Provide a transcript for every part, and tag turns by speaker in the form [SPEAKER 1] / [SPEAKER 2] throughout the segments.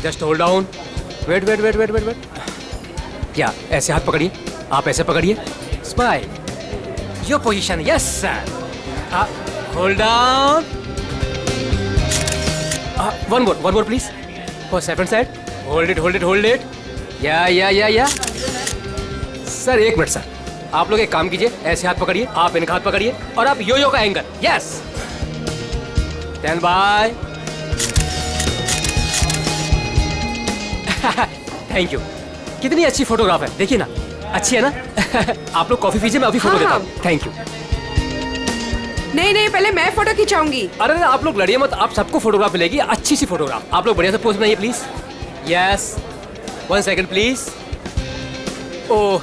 [SPEAKER 1] Just hold down, wait wait wait wait wait wait, क्या ऐसे हाथ पकड़िए, आप ऐसे पकड़िए, smile, your position, yes sir, hold down, one more please, for second side, hold it hold it hold it, या sir एक minute sir, आप लोग एक काम कीजिए, ऐसे हाथ पकड़िए, आप इनका हाथ पकड़िए और आप यो का angle, yes, stand by, thank you, कितनी अच्छी फोटोग्राफ है, देखिए ना, अच्छी है ना? आप लोग कॉफी पीजिए, मैं अभी फोटो देता हूँ, थैंक यू।
[SPEAKER 2] नहीं, पहले मैं फोटो खिंचाऊंगी।
[SPEAKER 1] अरे आप लोग लड़िए मत, आप सबको फोटोग्राफ मिलेगी, अच्छी सी फोटोग्राफ, आप लोग बढ़िया से पोज बनाइए please, yes, 1 second please, oh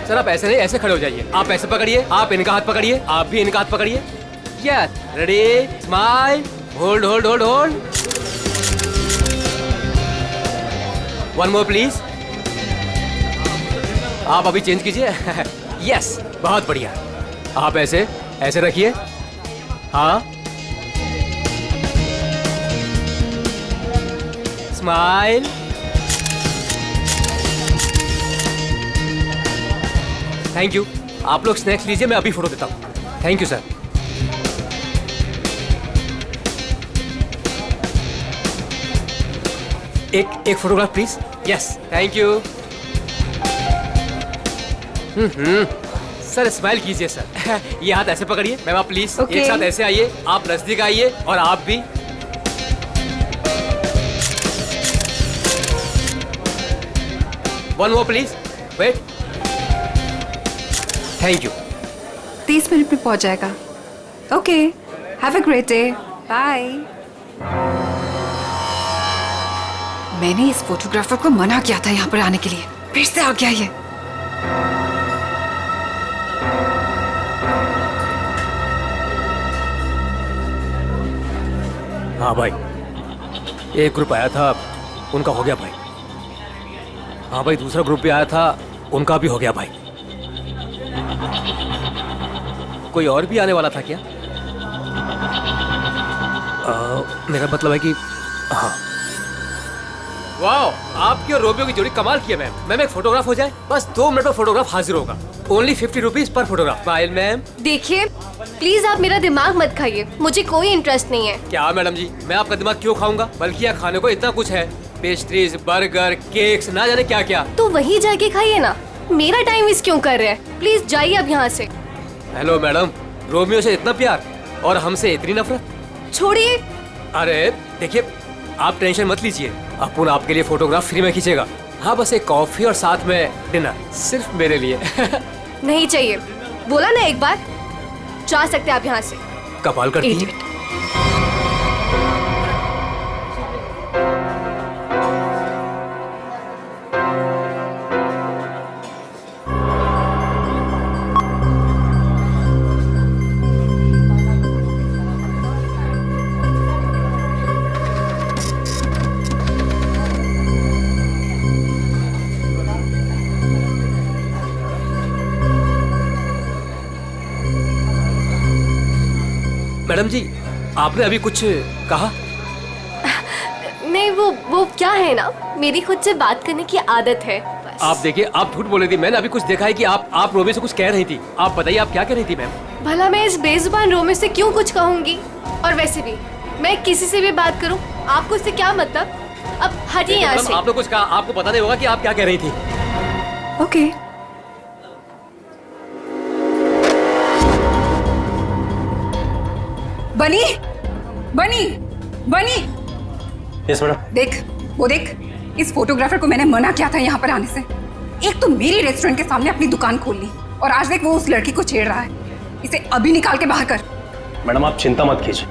[SPEAKER 1] sir आप ऐसे नहीं, ऐसे खड़े हो जाइए, आप ऐसे पकड़िए, आप इनका हाथ पकड़िए, आप भी इनका हाथ पकड़िए, yes, ready, smile, hold hold hold hold, one more please, आप अभी चेंज कीजिए, यस, बहुत बढ़िया, आप ऐसे ऐसे रखिए, हाँ, स्माइल, थैंक यू, आप लोग स्नैक्स लीजिए, मैं अभी फोटो देता हूँ, थैंक यू सर। एक photograph please, yes, thank you, sir smile कीजिए सर, ये हाथ ऐसे पकड़िए, मैम आप प्लीज एक साथ ऐसे आइए, आप नजदीक आइए और आप भी, one more please, wait, thank you,
[SPEAKER 2] 30 minute में पहुंच जाएगा। Okay, have a great day, bye. मैंने इस फोटोग्राफर को मना किया था यहाँ पर आने के लिए, फिर से आ गया ये।
[SPEAKER 1] हाँ भाई, एक ग्रुप आया था, उनका हो गया भाई, हाँ भाई दूसरा ग्रुप भी आया था, उनका भी हो गया भाई, कोई और भी आने वाला था क्या? मेरा मतलब है कि हाँ, वाओ, आपकी और रोमियो की जोड़ी कमाल की है मैम, मैम एक फोटोग्राफ हो जाए, बस 2 मिनट में फोटोग्राफ हाजिर होगा, only 50 rupees per photograph, smile ma'am.
[SPEAKER 3] देखिए प्लीज आप मेरा दिमाग मत खाइए, मुझे कोई इंटरेस्ट नहीं है।
[SPEAKER 1] क्या मैडम जी, मैं आपका दिमाग क्यों खाऊंगा, बल्कि यहाँ खाने को इतना कुछ है, पेस्ट्रीज, बर्गर, केक्स, ना जाने क्या क्या।
[SPEAKER 3] तो वहीं जाके खाइए ना, मेरा टाइम वेस्ट क्यों कर रहे हैं, प्लीज जाइए अब यहाँ से।
[SPEAKER 1] हेलो मैडम, रोमियो से इतना प्यार और हमसे इतनी नफरत,
[SPEAKER 3] छोड़िए।
[SPEAKER 1] अरे देखिए आप टेंशन मत लीजिए, अपुन आपके लिए फोटोग्राफ फ्री में खींचेगा, हाँ बस एक कॉफी और साथ में डिनर, सिर्फ मेरे लिए।
[SPEAKER 3] नहीं चाहिए, बोला ना एक बार, जा सकते आप यहाँ से।
[SPEAKER 1] कमाल करती है। मैडम जी आपने अभी कुछ कहा?
[SPEAKER 3] नहीं वो क्या है ना, मेरी खुद से बात करने की आदत है बस।
[SPEAKER 1] आप देखिए आप झूठ बोल रही थी, मैंने अभी कुछ देखा है कि आप रोमियो से कुछ कह रही थी, आप बताइए आप क्या कह रही थी मैम?
[SPEAKER 3] भला मैं इस बेजुबान रोमियो से क्यों कुछ कहूंगी, और वैसे भी मैं किसी से भी बात करूं, आपको इससे क्या मतलब, अब हटिए यहाँ से।
[SPEAKER 1] आपने कुछ कहा, आपको पता नहीं होगा कि आप क्या कह रही थी।
[SPEAKER 2] ओके बनी बनी बनी,
[SPEAKER 4] यस मैडम।
[SPEAKER 2] देख वो देख, इस फोटोग्राफर को मैंने मना किया था यहाँ पर आने से, एक तो मेरी रेस्टोरेंट के सामने अपनी दुकान खोल ली, और आज देख वो उस लड़की को छेड़ रहा है, इसे अभी निकाल के बाहर कर।
[SPEAKER 4] मैडम आप चिंता मत कीजिए,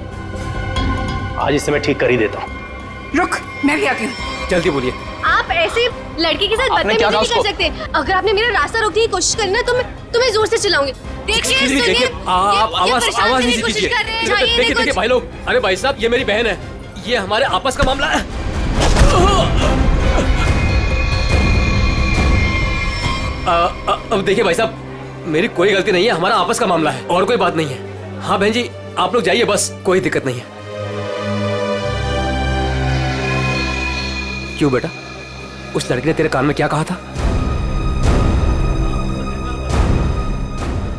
[SPEAKER 4] आज इसे मैं ठीक कर ही देता हूँ।
[SPEAKER 2] रुक, मैं भी आती हूँ।
[SPEAKER 1] जल्दी बोलिए।
[SPEAKER 3] आप ऐसे लड़के के साथ बदतमीजी नहीं कर सकते, अगर आपने मेरा रास्ता रोकने की कोशिश करी ना तो मैं तुम्हें जोर से चलाऊंगी। देखिए
[SPEAKER 1] आप आवाज नहीं कीजिए। देखिए भाई लोग, अरे भाई साहब ये मेरी बहन है, ये हमारे आपस का मामला है। अब देखिए भाई साहब, मेरी कोई गलती नहीं है, हमारा आपस का मामला है और कोई बात नहीं है। हाँ बहन जी आप लोग जाइए, बस कोई दिक्कत नहीं है। क्यों बेटा, उस लड़की ने तेरे कान में क्या कहा था?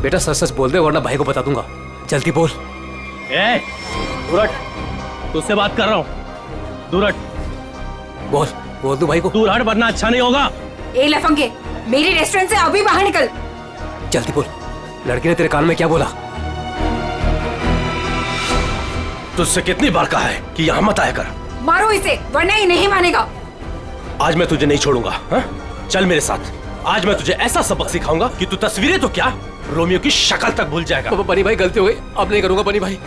[SPEAKER 1] बेटा सच सच बोल दे वरना भाई को बता दूंगा। जल्दी बोल।
[SPEAKER 4] दूर हट, तुझसे बात कर रहा हूँ। दूर हट।
[SPEAKER 1] बोल बोल दू भाई को।
[SPEAKER 4] दूर हट वरना अच्छा नहीं होगा।
[SPEAKER 2] ए लफंगे, मेरी रेस्टोरेंट से अभी बाहर निकल।
[SPEAKER 1] जल्दी बोल, लड़की ने तेरे कान में क्या बोला?
[SPEAKER 4] तुझसे कितनी बार कहा है कि यहाँ मत आया कर।
[SPEAKER 2] मारो इसे वरना ये नहीं मानेगा।
[SPEAKER 4] आज मैं तुझे नहीं छोड़ूंगा। हा? चल मेरे साथ। आज मैं तुझे ऐसा सबक सिखाऊंगा कि तू तस्वीरें तो क्या, रोमियो की शक्ल तक भूल जाएगा।
[SPEAKER 1] बनी भाई गलती हो गई, अब नहीं करूंगा। बनी भाई,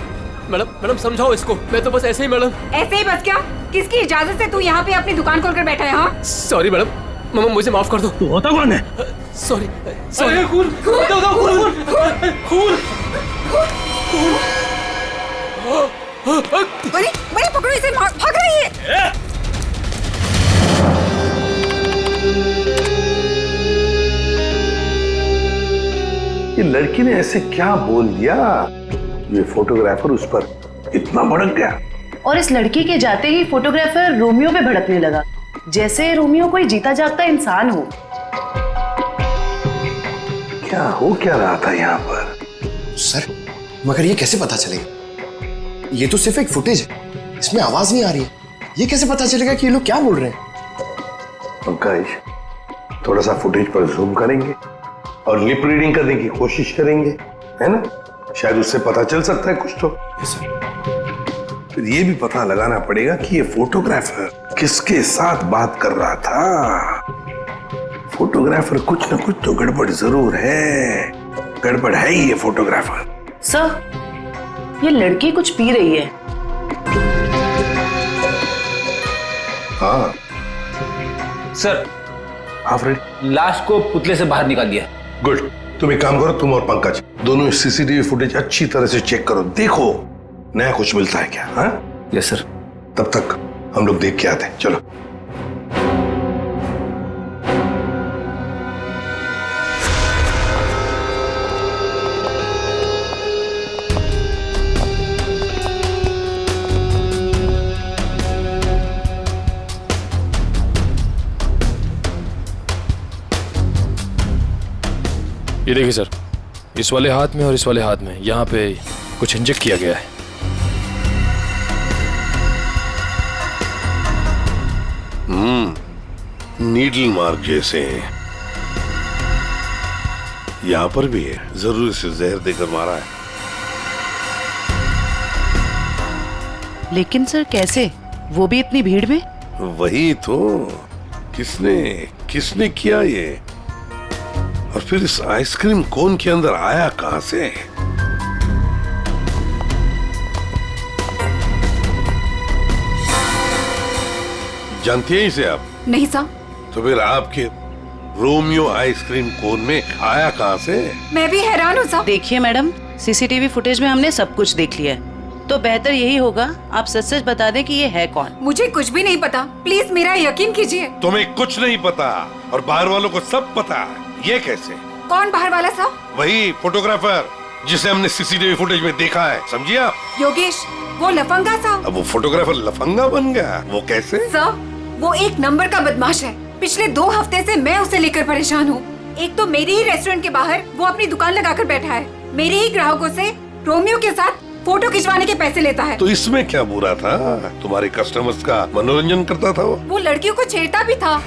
[SPEAKER 1] मैडम समझाओ इसको। मैं तो बस ऐसे ही मैडम।
[SPEAKER 2] ऐसे ही बस क्या? किसकी इजाजत से तू यहाँ पे अपनी दुकान खोलकर बैठा है? हाँ
[SPEAKER 1] सॉरी मैडम, मामा मुझे माफ कर दो।
[SPEAKER 4] तू होता कौन है?
[SPEAKER 1] Sorry sorry. खून
[SPEAKER 2] बनी बनी पकड़ो इसे, भाग रही है।
[SPEAKER 5] ये लड़की ने ऐसे क्या बोल दिया, ये फोटोग्राफर उस पर इतना भड़क गया।
[SPEAKER 6] और इस लड़की के जाते ही फोटोग्राफर रोमियो पे भड़कने लगा, जैसे रोमियो कोई जीता जागता इंसान हो।
[SPEAKER 5] क्या हो क्या रहा था यहाँ पर?
[SPEAKER 7] सर, मगर ये कैसे पता चलेगा? ये तो सिर्फ एक फुटेज है, इसमें आवाज नहीं आ रही है। ये कैसे पता चलेगा कि ये लोग क्या बोल रहे हैं?
[SPEAKER 5] पंकज, थोड़ा सा फुटेज पर जूम करेंगे और लिप रीडिंग करने की कोशिश करेंगे, है ना? शायद उससे पता चल सकता है कुछ तो। फिर ये भी पता लगाना पड़ेगा कि ये फोटोग्राफर किसके साथ बात कर रहा था। फोटोग्राफर कुछ ना कुछ तो गड़बड़ जरूर है। गड़बड़ है ही ये फोटोग्राफर।
[SPEAKER 6] सर, ये लड़की कुछ पी रही है।
[SPEAKER 5] हाँ
[SPEAKER 8] सर,
[SPEAKER 5] फ्रेंड,
[SPEAKER 8] लाश को पुतले से बाहर निकाल दिया।
[SPEAKER 5] गुड। तुम एक काम करो, तुम और पंकज दोनों सीसीटीवी फुटेज अच्छी तरह से चेक करो, देखो नया कुछ मिलता है क्या। हाँ
[SPEAKER 8] यस सर।
[SPEAKER 5] तब तक हम लोग देख के आते हैं, चलो।
[SPEAKER 9] ये देखिए सर, इस वाले हाथ में और इस वाले हाथ में यहाँ पे कुछ इंजेक्ट किया गया है।
[SPEAKER 5] नीडल मार्क जैसे हैं। यहाँ पर भी है, जरूर इसे जहर देकर मारा है।
[SPEAKER 6] लेकिन सर कैसे, वो भी इतनी भीड़ में?
[SPEAKER 5] वही तो, किसने किसने किया ये? और फिर इस आइसक्रीम कोन के अंदर आया कहां से? जानती हैं इसे आप?
[SPEAKER 2] नहीं साहब।
[SPEAKER 5] तो फिर आपके रोमियो आइसक्रीम कोन में आया कहां से?
[SPEAKER 2] मैं भी हैरान हूँ साहब।
[SPEAKER 6] देखिए मैडम, सीसीटीवी फुटेज में हमने सब कुछ देख लिया है, तो बेहतर यही होगा आप सच सच बता दें कि ये है कौन।
[SPEAKER 2] मुझे कुछ भी नहीं पता, प्लीज मेरा यकीन कीजिए।
[SPEAKER 5] तुम्हें कुछ नहीं पता और बाहर वालों को सब पता। ये कैसे?
[SPEAKER 2] कौन बाहर वाला साहब?
[SPEAKER 5] वही फोटोग्राफर जिसे हमने सीसीटीवी फुटेज में देखा है, समझिए आप?
[SPEAKER 2] योगेश, वो लफंगा साहब।
[SPEAKER 5] अब वो फोटोग्राफर लफंगा बन गया, वो कैसे?
[SPEAKER 2] सर, वो एक नंबर का बदमाश है। पिछले 2 हफ्ते से मैं उसे लेकर परेशान हूँ। एक तो मेरे ही रेस्टोरेंट के बाहर वो अपनी दुकान लगाकर बैठा है, मेरे ही ग्राहकों से रोमियो के साथ फोटो खिंचवाने के पैसे लेता है।
[SPEAKER 5] तो इसमें क्या बुरा था? तुम्हारे कस्टमर्स का मनोरंजन करता था वो
[SPEAKER 2] लड़कियों को छेड़ता भी था।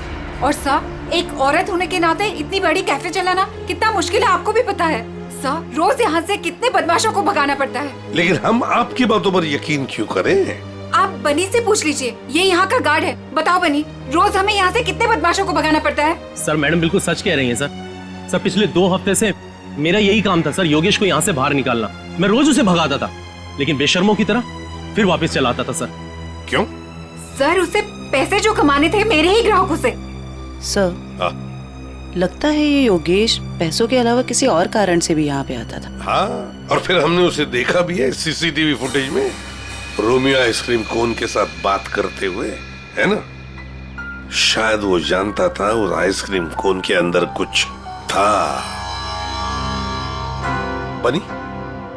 [SPEAKER 2] और सर, एक औरत होने के नाते इतनी बड़ी कैफे चलाना कितना मुश्किल है, आपको भी पता है। सर, रोज यहाँ से कितने बदमाशों को भगाना पड़ता है।
[SPEAKER 5] लेकिन हम आपकी बातों पर यकीन क्यों करें?
[SPEAKER 2] आप बनी से पूछ लीजिए, ये यहाँ का गार्ड है। बताओ बनी, रोज हमें यहाँ से कितने बदमाशों को भगाना पड़ता है?
[SPEAKER 4] सर मैडम बिल्कुल सच कह रही हैं सर। पिछले 2 हफ्ते से मेरा यही काम था सर, योगेश को यहाँ से बाहर निकालना। मैं रोज उसे भगाता था, लेकिन बेशर्मों की तरह फिर वापस चलाता था सर।
[SPEAKER 5] क्यों?
[SPEAKER 2] सर, उसे पैसे जो कमाने थे मेरे ही ग्राहकों से।
[SPEAKER 6] सर, लगता है ये योगेश पैसों के अलावा किसी और कारण से भी यहाँ पे आता था।
[SPEAKER 5] हाँ, और फिर हमने उसे देखा भी है सीसीटीवी फुटेज में, रोमियो आइसक्रीम कोन के साथ बात करते हुए, है ना? शायद वो जानता था उस आइसक्रीम कोन के अंदर कुछ था। बनी,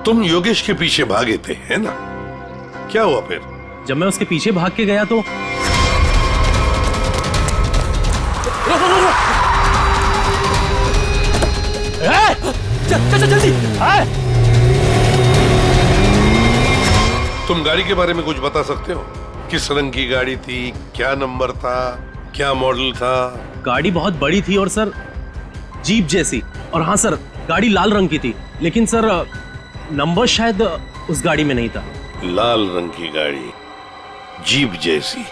[SPEAKER 5] तुम योगेश के पीछे भागे थे, है ना? क्या हुआ फिर?
[SPEAKER 4] जब मैं उसके पीछे भाग के गया तो
[SPEAKER 1] चल जल्दी।
[SPEAKER 5] तुम गाड़ी के बारे में कुछ बता सकते हो? किस रंग की गाड़ी थी, क्या नंबर था, क्या मॉडल था?
[SPEAKER 4] गाड़ी बहुत बड़ी थी और सर जीप जैसी। और हाँ सर, गाड़ी लाल रंग की थी, लेकिन सर नंबर शायद उस गाड़ी में नहीं था।
[SPEAKER 5] लाल रंग की गाड़ी, जीप जैसी।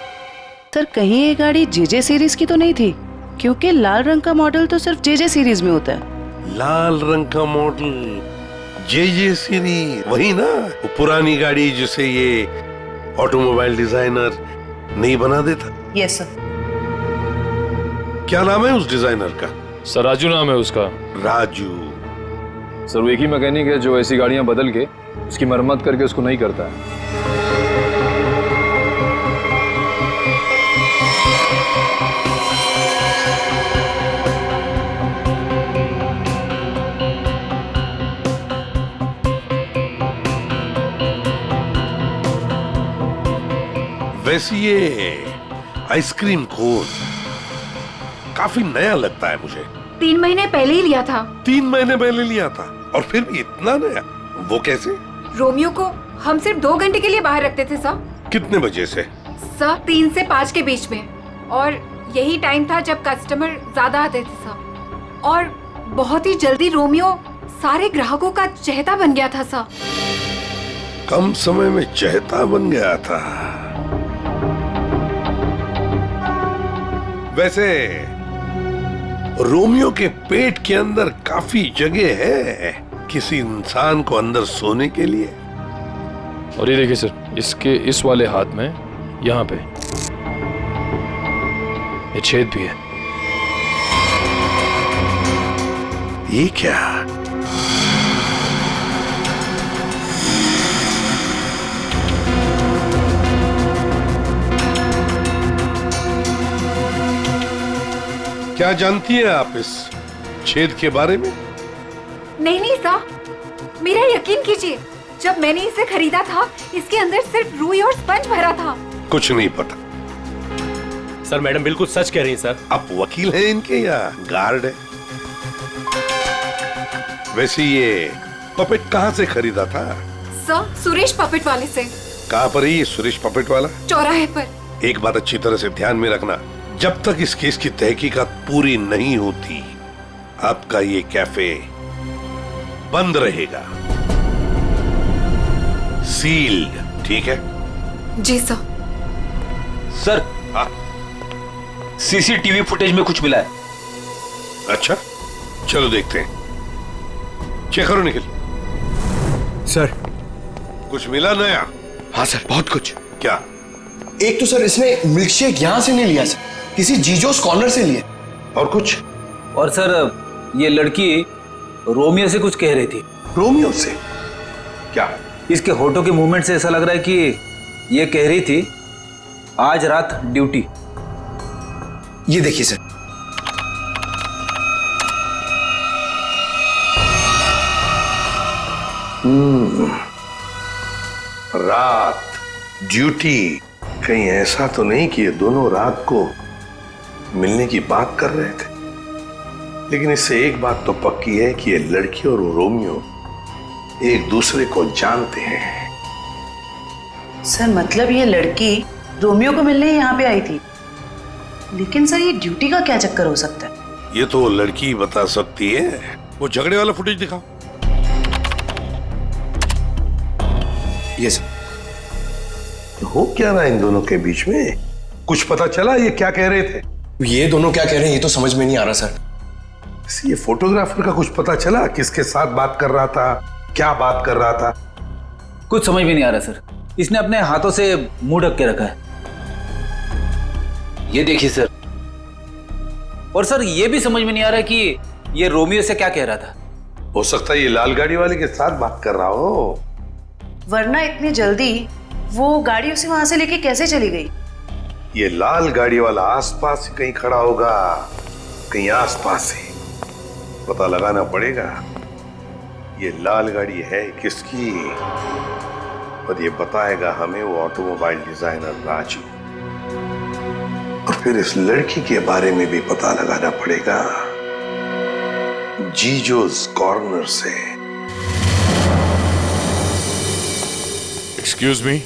[SPEAKER 6] सर कहीं ये गाड़ी जेजे सीरीज की तो नहीं थी? क्योंकि लाल रंग का मॉडल तो सिर्फ जेजे सीरीज में होता है।
[SPEAKER 5] लाल रंग का मॉडल, जे सीरीज, वही ना, वो पुरानी गाड़ी जिसे ये ऑटोमोबाइल डिजाइनर नहीं बना देता।
[SPEAKER 6] Yes sir.
[SPEAKER 5] क्या नाम है उस डिजाइनर का?
[SPEAKER 9] सर राजू नाम है उसका।
[SPEAKER 5] राजू।
[SPEAKER 9] सर वो एक ही मैकेनिक है जो ऐसी गाड़ियां बदल के उसकी मरम्मत करके उसको नहीं करता है।
[SPEAKER 5] वैसे ये आइसक्रीम कोन काफी नया लगता है मुझे।
[SPEAKER 2] 3 महीने पहले ही लिया था।
[SPEAKER 5] 3 महीने पहले लिया था और फिर भी इतना नया? वो कैसे?
[SPEAKER 2] रोमियो को हम सिर्फ 2 घंटे के लिए बाहर रखते थे सर।
[SPEAKER 5] कितने बजे से?
[SPEAKER 2] सर 3 से 5 के बीच में, और यही टाइम था जब कस्टमर ज्यादा आते थे सर। और बहुत ही जल्दी रोमियो सारे ग्राहकों का चहेता बन गया था सर।
[SPEAKER 5] कम समय में चहेता बन गया था। वैसे रोमियो के पेट के अंदर काफी जगह है किसी इंसान को अंदर सोने के लिए।
[SPEAKER 9] और ये देखिए सर, इसके इस वाले हाथ में यहाँ पे ये छेद भी है।
[SPEAKER 5] ये क्या? क्या जानती है आप इस छेद के बारे में?
[SPEAKER 2] नहीं नहीं सर, मेरा यकीन कीजिए, जब मैंने इसे खरीदा था इसके अंदर सिर्फ रुई और स्पंज भरा था।
[SPEAKER 5] कुछ नहीं पता।
[SPEAKER 4] सर मैडम बिल्कुल सच कह रही हैं सर।
[SPEAKER 5] आप वकील हैं इनके या गार्ड है? वैसे ये पपेट कहाँ से खरीदा था?
[SPEAKER 2] सर सुरेश पपेट वाले से।
[SPEAKER 5] कहाँ पर है ये सुरेश पपेट वाला?
[SPEAKER 2] चौराहे पर।
[SPEAKER 5] एक बात अच्छी तरह से ध्यान में रखना, जब तक इस केस की तहकीकात पूरी नहीं होती आपका ये कैफे बंद रहेगा, सील्ड, ठीक है?
[SPEAKER 2] जी सर।
[SPEAKER 8] सर
[SPEAKER 5] हाँ?
[SPEAKER 8] सीसीटीवी फुटेज में कुछ मिला है।
[SPEAKER 5] अच्छा, चलो देखते हैं। चेक करो निखिल।
[SPEAKER 7] सर।
[SPEAKER 5] कुछ मिला नया?
[SPEAKER 7] हाँ सर, बहुत कुछ।
[SPEAKER 5] क्या?
[SPEAKER 7] एक तो सर इसने मिल्कशेक यहां से नहीं लिया सर, किसी जीजोस कॉर्नर से लिए।
[SPEAKER 5] और कुछ?
[SPEAKER 8] और सर ये लड़की रोमियो से कुछ कह रही थी।
[SPEAKER 5] रोमियो से? क्या?
[SPEAKER 8] इसके होठों के मूवमेंट से ऐसा लग रहा है कि ये कह रही थी आज रात ड्यूटी।
[SPEAKER 7] ये देखिए सर।
[SPEAKER 5] रात ड्यूटी, कहीं ऐसा तो नहीं कि ये दोनों रात को मिलने की बात कर रहे थे? लेकिन इससे एक बात तो पक्की है कि ये लड़की और रोमियो एक दूसरे को जानते हैं।
[SPEAKER 6] सर मतलब ये लड़की रोमियो को मिलने यहाँ पे आई थी, लेकिन सर ये ड्यूटी का क्या चक्कर हो सकता है?
[SPEAKER 5] ये तो वो लड़की बता सकती है। वो झगड़े वाला फुटेज दिखाओ।
[SPEAKER 7] ये सर।
[SPEAKER 5] हो क्या रहा इन दोनों के बीच में? कुछ पता चला ये क्या कह रहे थे?
[SPEAKER 7] ये दोनों क्या कह रहे हैं ये तो समझ में नहीं आ रहा सर।
[SPEAKER 5] ये फोटोग्राफर का कुछ पता चला? किसके साथ बात कर रहा था, क्या बात कर रहा था?
[SPEAKER 8] कुछ समझ में नहीं आ रहा सर। इसने अपने हाथों से मुंह ढक के रखा है। ये देखिए सर। और सर ये भी समझ में नहीं आ रहा कि ये रोमियो से क्या कह रहा था।
[SPEAKER 5] हो सकता है ये लाल गाड़ी वाले के साथ बात कर रहा हो।
[SPEAKER 6] वरना इतनी जल्दी वो गाड़ी उसे वहां से लेके कैसे चली गई?
[SPEAKER 5] ये लाल गाड़ी वाला आसपास ही कहीं खड़ा होगा, कहीं आसपास ही। पता लगाना पड़ेगा ये लाल गाड़ी है किसकी, और ये बताएगा हमें वो ऑटोमोबाइल डिजाइनर राजू। और फिर इस लड़की के बारे में भी पता लगाना पड़ेगा, जीजोस कॉर्नर से।
[SPEAKER 10] Excuse me.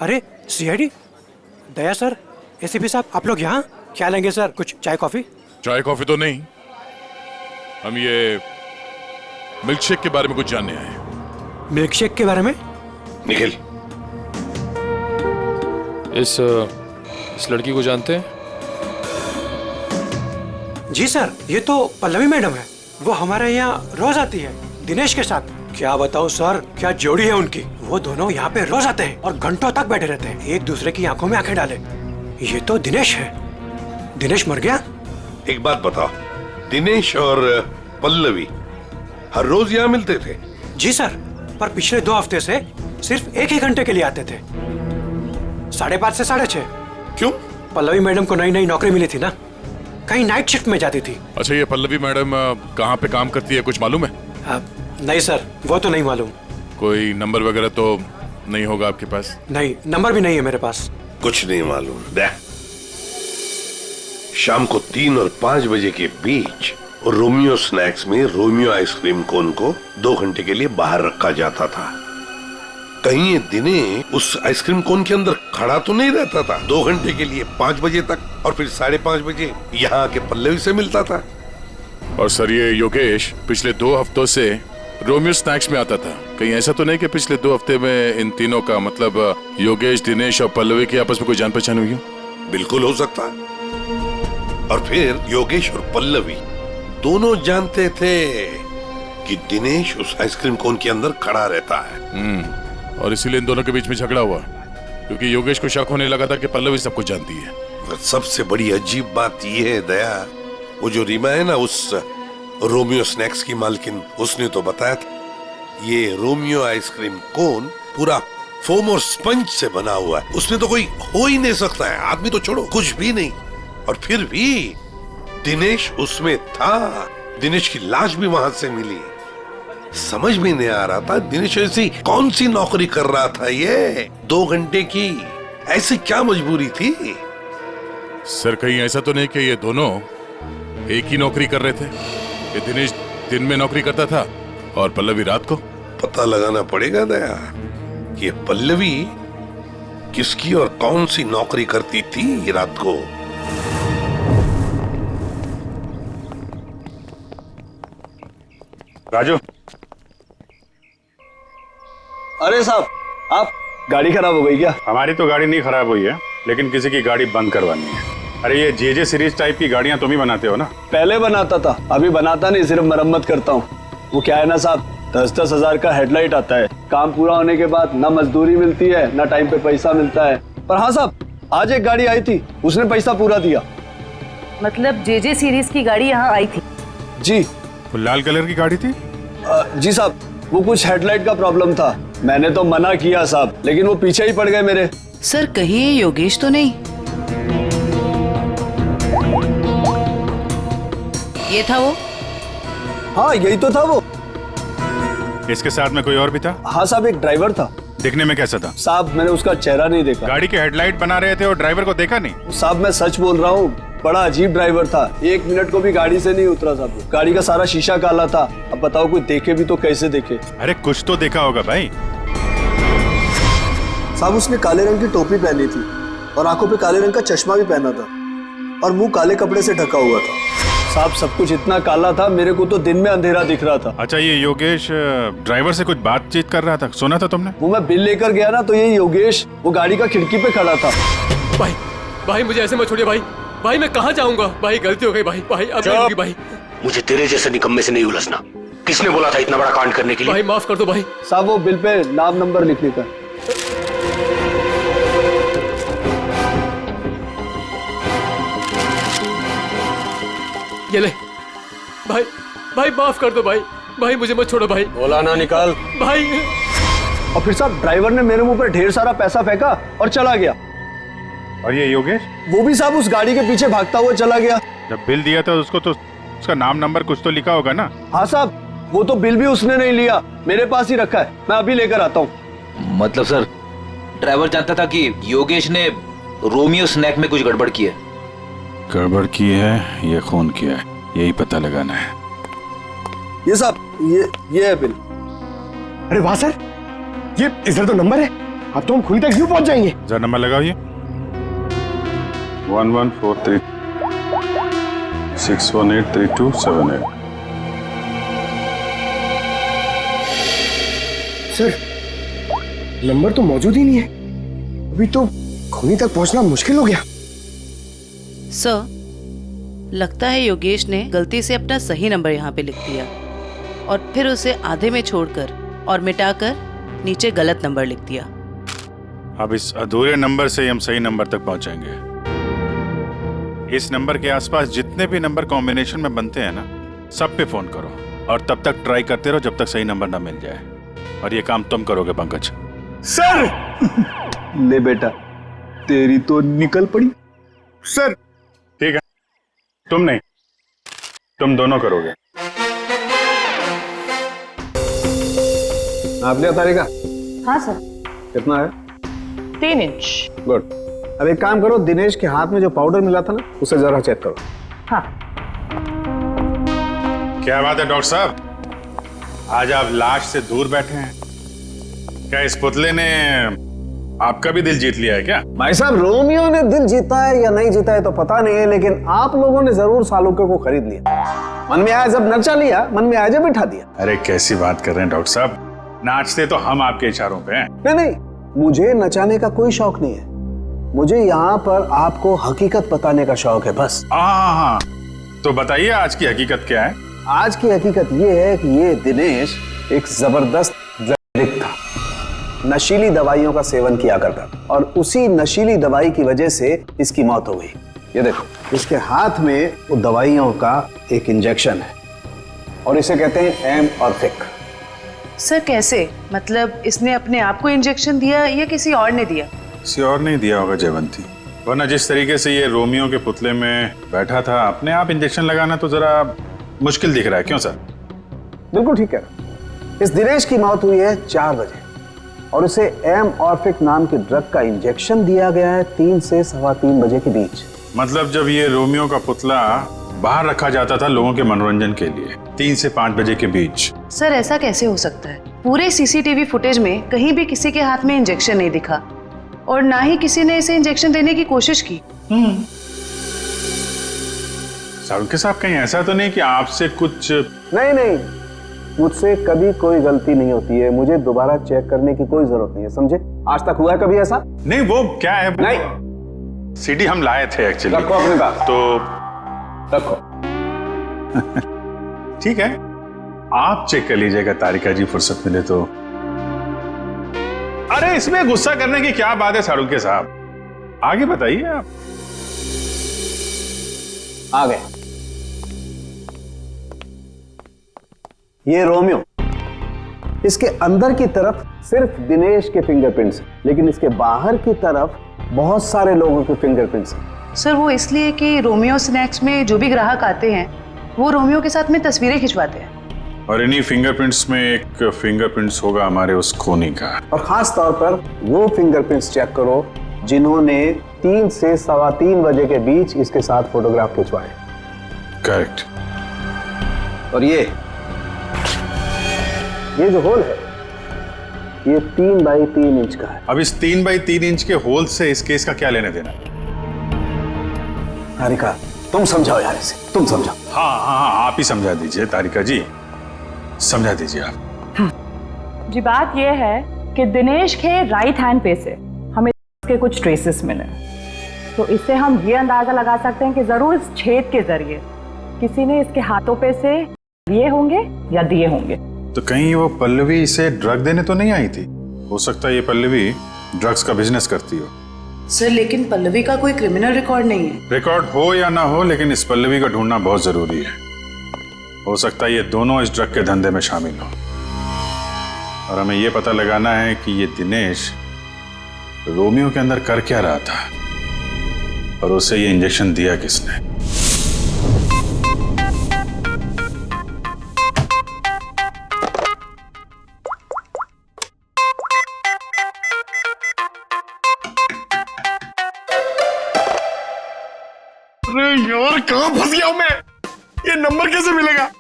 [SPEAKER 11] अरे सीआईडी दया सर, एसीपी साहब, आप लोग यहाँ क्या लेंगे सर? कुछ चाय कॉफी?
[SPEAKER 10] चाय कॉफी तो नहीं, हम ये मिल्क शेक के बारे में कुछ जानने आए हैं।
[SPEAKER 11] मिल्क शेक के बारे में?
[SPEAKER 5] निखिल,
[SPEAKER 9] इस लड़की को जानते हैं?
[SPEAKER 11] जी सर, ये तो पल्लवी मैडम है। वो हमारे यहाँ रोज आती है दिनेश के साथ। क्या बताऊँ सर, क्या जोड़ी है उनकी। वो दोनों यहाँ पे रोज आते हैं और घंटों तक बैठे रहते हैं, एक दूसरे की आंखों में आंखें डाले। ये तो दिनेश है। दिनेश मर गया?
[SPEAKER 5] एक बात बताओ, दिनेश और पल्लवी हर रोज यहाँ मिलते थे?
[SPEAKER 11] जी सर, पर पिछले 2 हफ्ते से सिर्फ 1 ही घंटे के लिए आते थे, 5:30 से 6:30।
[SPEAKER 5] क्यों?
[SPEAKER 11] पल्लवी मैडम को नई नई नौकरी मिली थी ना, कहीं नाइट शिफ्ट में जाती थी।
[SPEAKER 10] अच्छा, ये पल्लवी मैडम कहाँ पे काम करती है, कुछ मालूम है?
[SPEAKER 11] नहीं सर, वो तो नहीं मालूम।
[SPEAKER 10] कोई नंबर वगैरह तो नहीं होगा आपके पास?
[SPEAKER 11] नहीं, नंबर भी नहीं है मेरे पास।
[SPEAKER 5] कुछ नहीं मालूम। शाम को 3 और 5 बजे के बीच रोमियो स्नैक्स में रोमियो आइसक्रीम कोन को 2 घंटे के लिए बाहर रखा जाता था। कहीं ये दिनेश उस आइसक्रीम कोन के अंदर खड़ा तो नहीं रहता था 2 घंटे के लिए 5 बजे तक, और फिर 5:30 बजे यहाँ आके पल्लवी से मिलता था।
[SPEAKER 10] और सर, ये योगेश पिछले 2 हफ्तों से रोमियो स्नैक्स में आता था। कहीं ऐसा तो नहीं कि पिछले 2 हफ्ते में इन तीनों का, मतलब योगेश, दिनेश और पल्लवी की आपस में कोई जान पहचान हुई हो?
[SPEAKER 5] बिल्कुल हो सकता है। और फिर योगेश और पल्लवी दोनों जानते थे कि दिनेश उस आइसक्रीम कोन के अंदर खड़ा रहता है।
[SPEAKER 10] और इसीलिए इन दोनों के बीच में झगड़ा हुआ, क्योंकि योगेश को शक होने लगा था कि पल्लवी सब कुछ जानती है।
[SPEAKER 5] और सबसे बड़ी अजीब बात यह है दया, वो जो रीमा है ना, उस रोमियो स्नैक्स की मालकिन, उसने तो बताया था ये रोमियो आइसक्रीम कोन पूरा फोम और स्पंज से बना हुआ है, उसमें तो कोई हो ही नहीं सकता है, आदमी तो छोड़ो, कुछ भी नहीं। और फिर भी दिनेश उसमें था, दिनेश की लाश भी वहां से मिली। समझ में नहीं आ रहा था दिनेश ऐसी कौन सी नौकरी कर रहा था, ये 2 घंटे की ऐसी क्या मजबूरी थी?
[SPEAKER 10] सर, कहीं ऐसा तो नहीं कि ये दोनों एक ही नौकरी कर रहे थे? ये दिनेश दिन में नौकरी करता था और पल्लवी रात को?
[SPEAKER 5] पता लगाना पड़ेगा दया, ये पल्लवी किसकी और कौन सी नौकरी करती थी रात को।
[SPEAKER 8] राजू।
[SPEAKER 12] अरे साहब, आप गाड़ी खराब हो गई क्या?
[SPEAKER 13] हमारी तो गाड़ी नहीं खराब हुई है, लेकिन किसी की गाड़ी बंद करवानी है। अरे ये जेजे सीरीज टाइप की गाड़ियां तुम ही बनाते हो ना?
[SPEAKER 12] पहले बनाता था, अभी बनाता नहीं, सिर्फ मरम्मत करता हूँ। वो क्या है ना साहब, 10-10 हजार का हेडलाइट आता है, काम पूरा होने के बाद ना मजदूरी मिलती है ना टाइम पे पैसा मिलता है। पर हाँ साहब, आज एक गाड़ी आई थी, उसने पैसा पूरा दिया।
[SPEAKER 6] मतलब जेजे सीरीज की गाड़ी यहाँ आई थी?
[SPEAKER 12] जी।
[SPEAKER 13] वो लाल कलर की गाड़ी थी?
[SPEAKER 12] जी साहब, वो कुछ हेडलाइट का प्रॉब्लम था, मैंने तो मना किया साहब, लेकिन वो पीछे ही पड़ गए मेरे।
[SPEAKER 6] सर, कहीं ये योगेश तो नहीं? ये था वो?
[SPEAKER 12] हाँ, यही तो था वो।
[SPEAKER 13] इसके साथ में कोई और भी था?
[SPEAKER 12] हाँ साहब, एक ड्राइवर था।
[SPEAKER 13] दिखने में कैसा था?
[SPEAKER 12] साहब, मैंने उसका चेहरा नहीं देखा।
[SPEAKER 13] गाड़ी के हेडलाइट बना रहे थे और ड्राइवर को देखा नहीं?
[SPEAKER 12] साहब, मैं सच बोल रहा हूँ, बड़ा अजीब ड्राइवर था, 1 मिनट को भी गाड़ी से नहीं उतरा साहब। गाड़ी का सारा शीशा काला था। अब बताओ, कोई देखे भी तो कैसे देखे?
[SPEAKER 13] अरे कुछ तो देखा होगा भाई।
[SPEAKER 12] साहब, उसने काले रंग की टोपी पहनी थी और आंखों पे काले रंग का चश्मा भी पहना था और मुंह काले कपड़े से ढका हुआ था। साहब, सब कुछ इतना काला था, मेरे को तो दिन में अंधेरा दिख रहा था।
[SPEAKER 13] अच्छा, ये योगेश ड्राइवर से कुछ बातचीत कर रहा था, सुना था तुमने?
[SPEAKER 12] वो मैं बिल लेकर गया ना, तो ये योगेश वो गाड़ी का खिड़की पे खड़ा था।
[SPEAKER 1] भाई मुझे ऐसे मत छोड़िए भाई, मैं कहाँ जाऊंगा भाई, गलती हो गई भाई, अब नहीं होगी भाई।
[SPEAKER 7] मुझे तेरे जैसे निकम्मे से नहीं उलझना। किसने बोला था इतना बड़ा कांड करने के लिए?
[SPEAKER 1] भाई माफ कर दो भाई।
[SPEAKER 12] साहब, वो बिल पे नाम नंबर लिखने का।
[SPEAKER 1] ये ले भाई माफ कर दो भाई, मुझे मत छोड़ो भाई।
[SPEAKER 12] बोला ना निकाल
[SPEAKER 1] भाई।
[SPEAKER 12] और फिर साहब, ड्राइवर ने मेरे मुंह पर ढेर सारा पैसा फेंका और चला गया।
[SPEAKER 13] और ये योगेश?
[SPEAKER 12] वो भी साहब उस गाड़ी के पीछे भागता हुआ चला गया।
[SPEAKER 13] जब बिल दिया था उसको तो उसका नाम नंबर कुछ तो लिखा होगा ना?
[SPEAKER 12] हाँ साहब, वो तो बिल भी उसने नहीं लिया, मेरे पास ही रखा है, मैं अभी लेकर आता हूँ।
[SPEAKER 8] मतलब सर, ड्राइवर जानता था कि योगेश ने रोमियो स्नैक में कुछ गड़बड़ की है।
[SPEAKER 10] गड़बड़ की है या खून किया है, यही पता लगाना है।
[SPEAKER 12] ये साहब ये है बिल।
[SPEAKER 7] अरे वाह सर, ये इधर तो नंबर है, अब तो हम खुली तक यूं पहुंच जाएंगे।
[SPEAKER 10] जरा नंबर लगाओ ये 1143 6183278।
[SPEAKER 7] सर नंबर तो मौजूद ही नहीं है, अभी तो खूनी तक पहुंचना मुश्किल हो गया।
[SPEAKER 6] सर, लगता है योगेश ने गलती से अपना सही नंबर यहाँ पे लिख दिया और फिर उसे आधे में छोड़कर और मिटाकर नीचे गलत नंबर लिख दिया।
[SPEAKER 10] अब इस अधूरे नंबर से हम सही नंबर तक पहुंचेंगे। इस नंबर के आसपास जितने भी नंबर कॉम्बिनेशन में बनते हैं ना, सब पे फोन करो और तब तक ट्राई करते रहो जब तक सही नंबर ना मिल जाए। और ये काम तुम करोगे पंकज।
[SPEAKER 12] सर ले बेटा, तेरी तो निकल पड़ी।
[SPEAKER 13] सर ठीक है, तुम नहीं, तुम दोनों करोगे।
[SPEAKER 12] आप लिया तारिका?
[SPEAKER 14] हाँ सर।
[SPEAKER 12] कितना है?
[SPEAKER 14] 3 इंच।
[SPEAKER 12] गुड। अब एक काम करो, दिनेश के हाथ में जो पाउडर मिला था ना, उसे जरा चेक करो।
[SPEAKER 14] हाँ।
[SPEAKER 10] क्या बात है डॉक्टर साहब, आज आप लाश से दूर बैठे हैं। क्या इस पुतले ने आपका भी दिल जीत लिया है क्या?
[SPEAKER 12] भाई साहब, रोमियो ने दिल जीता है या नहीं जीता है तो पता नहीं है, लेकिन आप लोगों ने जरूर सालुके को खरीद लिया। मन में आया जब नचा लिया, मन में आया जब बिठा दिया।
[SPEAKER 10] अरे कैसी बात कर रहे हैं डॉक्टर साहब, नाचते तो हम आपके इशारों पे हैं।
[SPEAKER 12] नहीं नहीं, मुझे नचाने का कोई शौक नहीं है, मुझे यहाँ पर आपको हकीकत बताने का शौक है बस।
[SPEAKER 10] हाँ, तो बताइए आज की हकीकत क्या है?
[SPEAKER 12] आज की हकीकत ये है कि ये दिनेश एक जबरदस्त एडिक्ट था, नशीली दवाइयों का सेवन किया करता और उसी नशीली दवाई की वजह से इसकी मौत हो गई। ये देखो, इसके हाथ में वो दवाइयों का एक इंजेक्शन है और इसे कहते हैं एम ऑर्फिक।
[SPEAKER 6] सर कैसे? मतलब इसने अपने आप को इंजेक्शन दिया या किसी और ने दिया?
[SPEAKER 10] किसी और नहीं दिया होगा जयवंती, वरना जिस तरीके से ये रोमियो के पुतले में बैठा था, अपने आप इंजेक्शन लगाना तो जरा मुश्किल दिख रहा है। क्यों सर?
[SPEAKER 12] बिल्कुल ठीक है। इस दिनेश की मौत हुई है 4 बजे और उसे एम ऑर्फिक नाम के ड्रग का इंजेक्शन दिया गया है 3 से 3:15 बजे के बीच।
[SPEAKER 10] मतलब जब ये रोमियो का पुतला बाहर रखा जाता था लोगों के मनोरंजन के लिए, 3 से 5 बजे के बीच।
[SPEAKER 6] सर ऐसा कैसे हो सकता है? पूरे सीसीटीवी फुटेज में कहीं भी किसी के हाथ में इंजेक्शन नहीं दिखा और ना ही किसी ने इसे इंजेक्शन देने की कोशिश की।
[SPEAKER 10] सारुके साहब, कहीं ऐसा तो नहीं कि आपसे कुछ?
[SPEAKER 12] नहीं, मुझसे कभी कोई गलती नहीं होती है, मुझे दोबारा चेक करने की कोई जरूरत नहीं है, समझे? आज तक हुआ है कभी ऐसा?
[SPEAKER 10] नहीं, वो क्या है?
[SPEAKER 12] नहीं,
[SPEAKER 10] सीडी हम लाए थे एक्चुअली।
[SPEAKER 12] रखो अपने पास।
[SPEAKER 10] तो
[SPEAKER 12] रखो।
[SPEAKER 10] ठीक है, आप चेक कर लीजिएगा तारिका जी, फुर्सत मिले तो। अरे इसमें गुस्सा करने की क्या बात है सारुके साहब, आगे बताइए आप।
[SPEAKER 12] आ गए। ये रोमियो, इसके अंदर की तरफ सिर्फ दिनेश के फिंगरप्रिंट्स, लेकिन इसके बाहर की तरफ बहुत सारे लोगों के फिंगरप्रिंट्स हैं।
[SPEAKER 6] सर वो इसलिए कि रोमियो स्नैक्स में जो भी ग्राहक आते हैं वो रोमियो के साथ में तस्वीरें खिंचवाते हैं
[SPEAKER 10] और इन्हीं फिंगरप्रिंट्स में एक फिंगरप्रिंट्स होगा हमारे उस खूनी का।
[SPEAKER 12] और खास तौर पर वो फिंगरप्रिंट्स चेक करो जिन्होंने 3 से 3:15 बजे के बीच इसके साथ फोटोग्राफ खिंचवाए।
[SPEAKER 10] करेक्ट।
[SPEAKER 12] और ये जो होल है ये 3 बाई 3 इंच का है।
[SPEAKER 10] अब इस 3 बाई 3 इंच के होल से इस केस का क्या लेने देना?
[SPEAKER 12] तारिका तुम समझाओ यार इसे, तुम समझाओ।
[SPEAKER 10] हाँ, आप ही समझा दीजिए तारिका जी, समझा दीजिए आप।
[SPEAKER 14] जी बात यह है कि दिनेश के राइट हैंड पे से हमें के कुछ ट्रेसेस मिले, तो इससे हम ये अंदाजा लगा सकते हैं कि जरूर इस छेद के जरिए किसी ने इसके हाथों पे से लिए होंगे या दिए होंगे।
[SPEAKER 10] तो कहीं वो पल्लवी इसे ड्रग देने तो नहीं आई थी? हो सकता है ये पल्लवी ड्रग्स का बिजनेस करती हो।
[SPEAKER 6] सर लेकिन पल्लवी का कोई क्रिमिनल रिकॉर्ड नहीं है।
[SPEAKER 10] रिकॉर्ड हो या ना हो, लेकिन इस पल्लवी को ढूंढना बहुत जरूरी है। हो सकता है ये दोनों इस ड्रग के धंधे में शामिल हो और हमें ये पता लगाना है कि ये दिनेश रोमियो के अंदर कर क्या रहा था और उसे ये इंजेक्शन दिया किसने।
[SPEAKER 7] अरे यार कहाँ फंस गया हूं मैं? ये नंबर कैसे मिलेगा?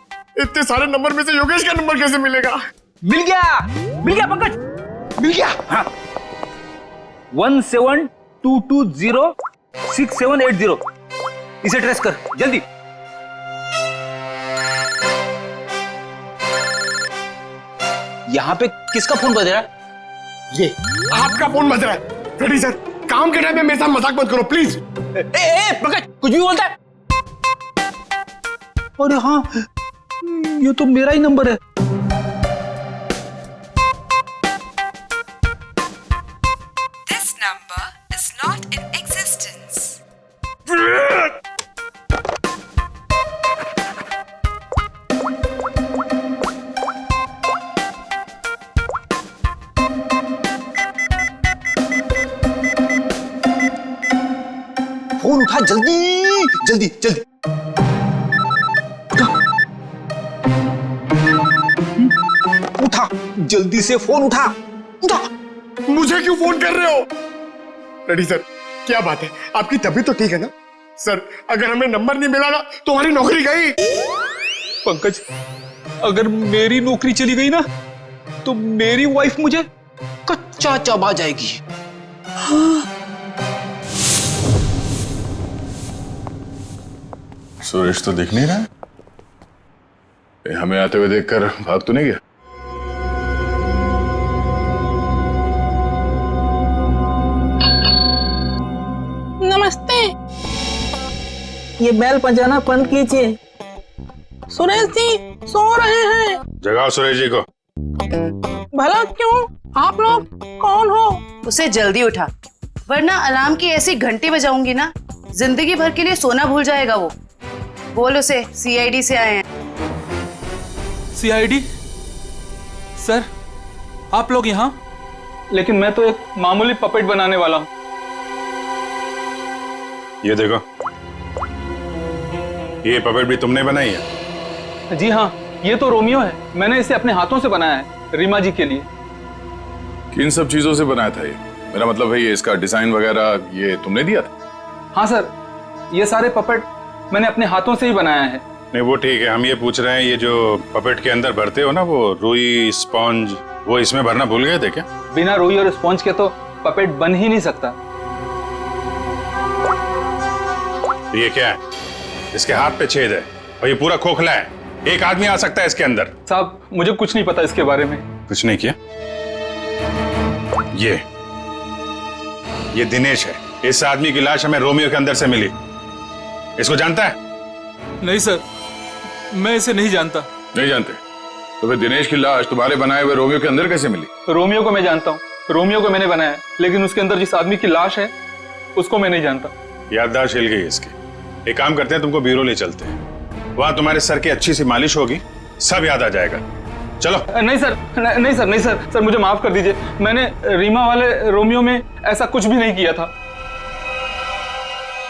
[SPEAKER 7] इतने सारे नंबर में से योगेश का नंबर कैसे मिलेगा?
[SPEAKER 8] मिल गया पंकज, मिल गया। हाँ 17220670, इसे ट्रेस कर जल्दी। यहाँ पे किसका फोन बज रहा है?
[SPEAKER 7] ये आपका फोन बज रहा है। रेडी सर, काम के टाइम में मेरे साथ मजाक मत करो प्लीज।
[SPEAKER 8] पंकज कुछ भी बोलता है। अरे हाँ, ये तो मेरा ही नंबर है।
[SPEAKER 2] This number is not in existence.
[SPEAKER 7] Phone उठा जल्दी जल्दी जल्दी।
[SPEAKER 8] उठा जल्दी से, फोन उठा उठा।
[SPEAKER 7] मुझे क्यों फोन कर रहे हो? रेडी सर, क्या बात है, आपकी तबीयत तो ठीक है ना? सर अगर हमें नंबर नहीं मिला ना तो हमारी नौकरी गई।
[SPEAKER 8] पंकज, अगर मेरी नौकरी चली गई ना तो मेरी वाइफ मुझे कच्चा चबा जाएगी।
[SPEAKER 13] सुरेश तो दिख नहीं रहा है। हमें आते हुए देखकर भाग तो नहीं गया?
[SPEAKER 15] नमस्ते, ये बेल बजाना बंद कीजिए। सुरेश जी सो रहे हैं।
[SPEAKER 13] जगाओ सुरेश जी को।
[SPEAKER 15] भला क्यों? आप लोग कौन हो?
[SPEAKER 6] उसे जल्दी उठा, वरना अलार्म की ऐसी घंटी बजाऊंगी ना, जिंदगी भर के लिए सोना भूल जाएगा वो। बोल उसे सीआईडी से आए हैं।
[SPEAKER 16] सीआईडी? सर आप लोग यहाँ?
[SPEAKER 8] लेकिन मैं तो एक मामूली पपेट बनाने वाला हूँ।
[SPEAKER 13] ये देखो, ये पपेट भी तुमने बनाई है?
[SPEAKER 8] जी हाँ, ये तो रोमियो है। मैंने इसे अपने हाथों से बनाया है, रीमा जी के लिए।
[SPEAKER 13] किन सब चीजों से बनाया था ये? मेरा मतलब है ये इसका डिजाइन वगैरह ये तुमने दिया था?
[SPEAKER 8] हाँ सर, ये सारे पपेट मैंने अपने हाथों से ही बनाया है।
[SPEAKER 13] नहीं वो ठीक है, हम ये पूछ रहे हैं ये जो पपेट के अंदर भरते हो ना, वो रुई स्पॉन्ज, वो इसमें भरना भूल गए थे क्या?
[SPEAKER 8] बिना रुई और स्पॉन्ज के तो पपेट बन ही नहीं सकता।
[SPEAKER 13] ये क्या है? इसके हाथ पे छेद है और ये पूरा खोखला है, एक आदमी आ सकता है इसके अंदर।
[SPEAKER 8] साहब मुझे कुछ नहीं पता इसके बारे में।
[SPEAKER 13] कुछ नहीं किया? ये दिनेश है। इस आदमी की लाश हमें रोमियो के अंदर से मिली। इसको जानता है?
[SPEAKER 16] नहीं सर, मैं इसे नहीं जानता।
[SPEAKER 13] नहीं जानते? तो फिर दिनेश की लाश तुम्हारे बनाए हुए रोमियो के अंदर कैसे मिली?
[SPEAKER 8] रोमियो को मैं जानता हूँ, रोमियो को मैंने बनाया, लेकिन उसके अंदर जिस आदमी की लाश है उसको मैं नहीं जानता।
[SPEAKER 13] याददाश्त हिल गई इसकी। एक काम करते हैं, तुमको ब्यूरो ले चलते हैं, वहां तुम्हारे सर की अच्छी सी मालिश होगी, सब याद आ जाएगा। चलो।
[SPEAKER 8] नहीं सर, नहीं सर, नहीं सर, सर मुझे माफ कर दीजिए। मैंने रीमा वाले रोमियो में ऐसा कुछ भी नहीं किया था।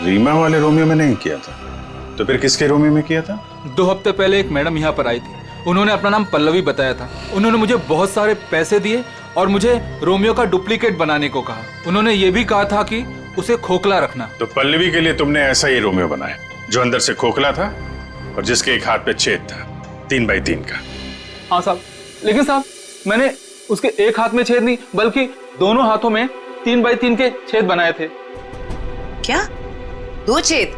[SPEAKER 13] रीमा वाले रोमियो में नहीं किया था? तो फिर किसके रोमियो में किया था?
[SPEAKER 16] 2 हफ्ते पहले एक मैडम यहाँ पर आई थी। उन्होंने अपना नाम पल्लवी बताया था। उन्होंने मुझे बहुत सारे पैसे दिए और मुझे रोमियो का डुप्लीकेट बनाने को कहा। उन्होंने ये भी कहा था कि उसे खोखला रखना।
[SPEAKER 13] तो पल्लवी के लिए तुमने ऐसा ही रोमियो बनाया जो अंदर से खोखला था और जिसके एक हाथ पे छेद था 3 बाई 3 का।
[SPEAKER 8] हाँ साहब, लेकिन साहब मैंने उसके एक हाथ में छेद नहीं बल्कि दोनों हाथों में 3 बाई 3 के छेद बनाए थे।
[SPEAKER 6] क्या? 2 छेद?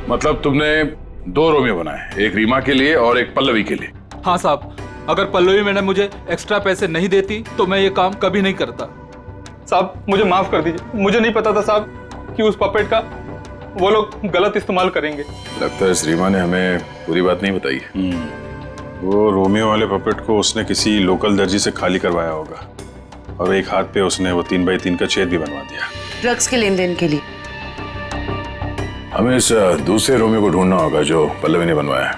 [SPEAKER 13] मतलब तुमने 2 रोमियो बनाए, एक रीमा के लिए और एक पल्लवी के लिए?
[SPEAKER 16] हाँ साहब, अगर पल्लवी मैडम मुझे एक्स्ट्रा पैसे नहीं देती तो मैं ये काम कभी नहीं करता।
[SPEAKER 8] साहब मुझे माफ कर दीजिए, मुझे नहीं पता था साहब कि उस पपेट का वो लोग गलत इस्तेमाल करेंगे।
[SPEAKER 13] लगता है इस रीमा ने हमें पूरी बात नहीं बताई है। वो रोमियो वाले पपेट को उसने किसी लोकल दर्जी से खाली करवाया होगा और एक हाथ पे उसने वो 3 बाई 3 का छेद भी बनवा दिया।
[SPEAKER 6] ड्रग्स के लेन देन के लिए।
[SPEAKER 13] हमें इस दूसरे रोमियो को ढूंढना होगा जो पल्लवी ने बनवाया है।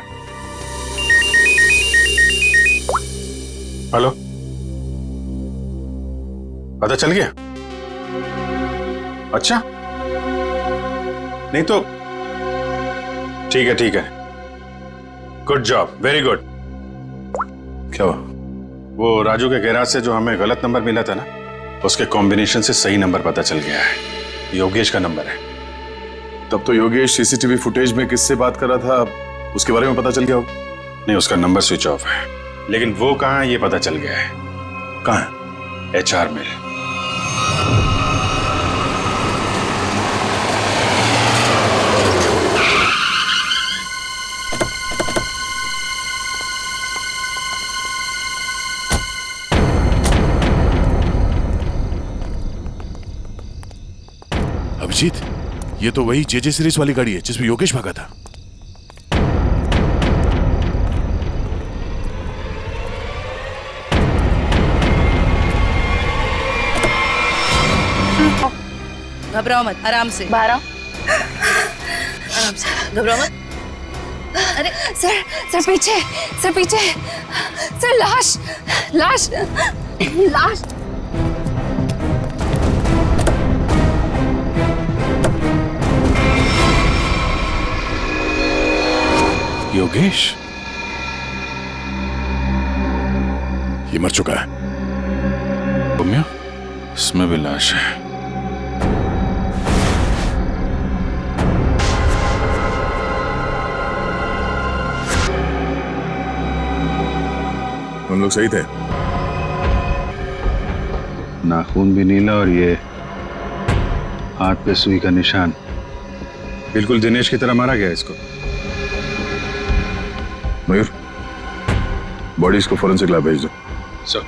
[SPEAKER 13] हेलो, पता चल गया? अच्छा, नहीं तो ठीक है, ठीक है, गुड जॉब, वेरी गुड। क्या हुआ? वो राजू के गैराज से जो हमें गलत नंबर मिला था ना, उसके कॉम्बिनेशन से सही नंबर पता चल गया है। योगेश का नंबर है। तब तो योगेश सीसीटीवी फुटेज में किससे बात कर रहा था उसके बारे में पता चल गया होगा। नहीं, उसका नंबर स्विच ऑफ है, लेकिन वो कहाँ है ये पता चल गया है। कहाँ? HR में।
[SPEAKER 17] अभिजीत, ये तो वही JJ सीरीज वाली गाड़ी है जिसमें योगेश भागा था।
[SPEAKER 6] घबराओ मत, आराम से। आराम से, घबराओ मत।
[SPEAKER 2] अरे सर, पीछे, सर पीछे, सर लाश, लाश, लाश।
[SPEAKER 13] योगेश
[SPEAKER 17] ये मर चुका है।
[SPEAKER 13] रोमियो, इसमें भी लाश है।
[SPEAKER 17] हम लोग सही थे।
[SPEAKER 10] नाखून भी नीला और ये हाथ पे सुई का निशान। बिल्कुल दिनेश की तरह मारा गया इसको।
[SPEAKER 17] मयूर, बॉडीज को फोरेंसिक लैब भेज दो।
[SPEAKER 13] सर,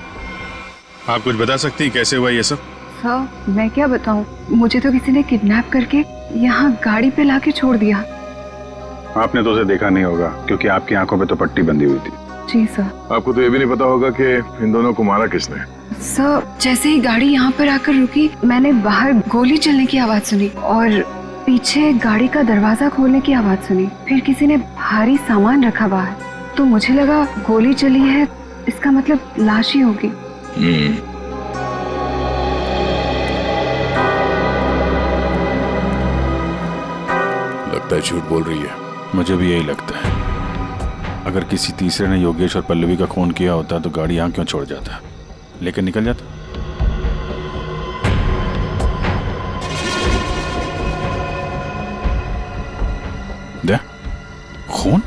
[SPEAKER 13] आप कुछ बता सकती हैं कैसे हुआ ये सब?
[SPEAKER 2] सर, मैं क्या बताऊं? मुझे तो किसी ने किडनैप करके यहाँ गाड़ी पे लाके छोड़ दिया।
[SPEAKER 10] आपने तो उसे देखा नहीं होगा क्योंकि आपकी आंखों पे तो पट्टी बंधी हुई थी।
[SPEAKER 2] जी सर।
[SPEAKER 17] आपको तो ये भी नहीं पता होगा कि इन दोनों को मारा किसने।
[SPEAKER 2] सर, जैसे ही गाड़ी यहाँ पर आकर रुकी, मैंने बाहर गोली चलने की आवाज सुनी और पीछे गाड़ी का दरवाजा खोलने की आवाज सुनी। फिर किसी ने भारी सामान रखा बाहर, तो मुझे लगा गोली चली है, इसका मतलब लाश ही होगी।
[SPEAKER 17] लगता है झूठ बोल रही है।
[SPEAKER 10] मुझे भी यही लगता है। अगर किसी तीसरे ने योगेश और पल्लवी का खून किया होता तो गाड़ी यहाँ क्यों छोड़ जाता, लेकर निकल जाता। दे खून।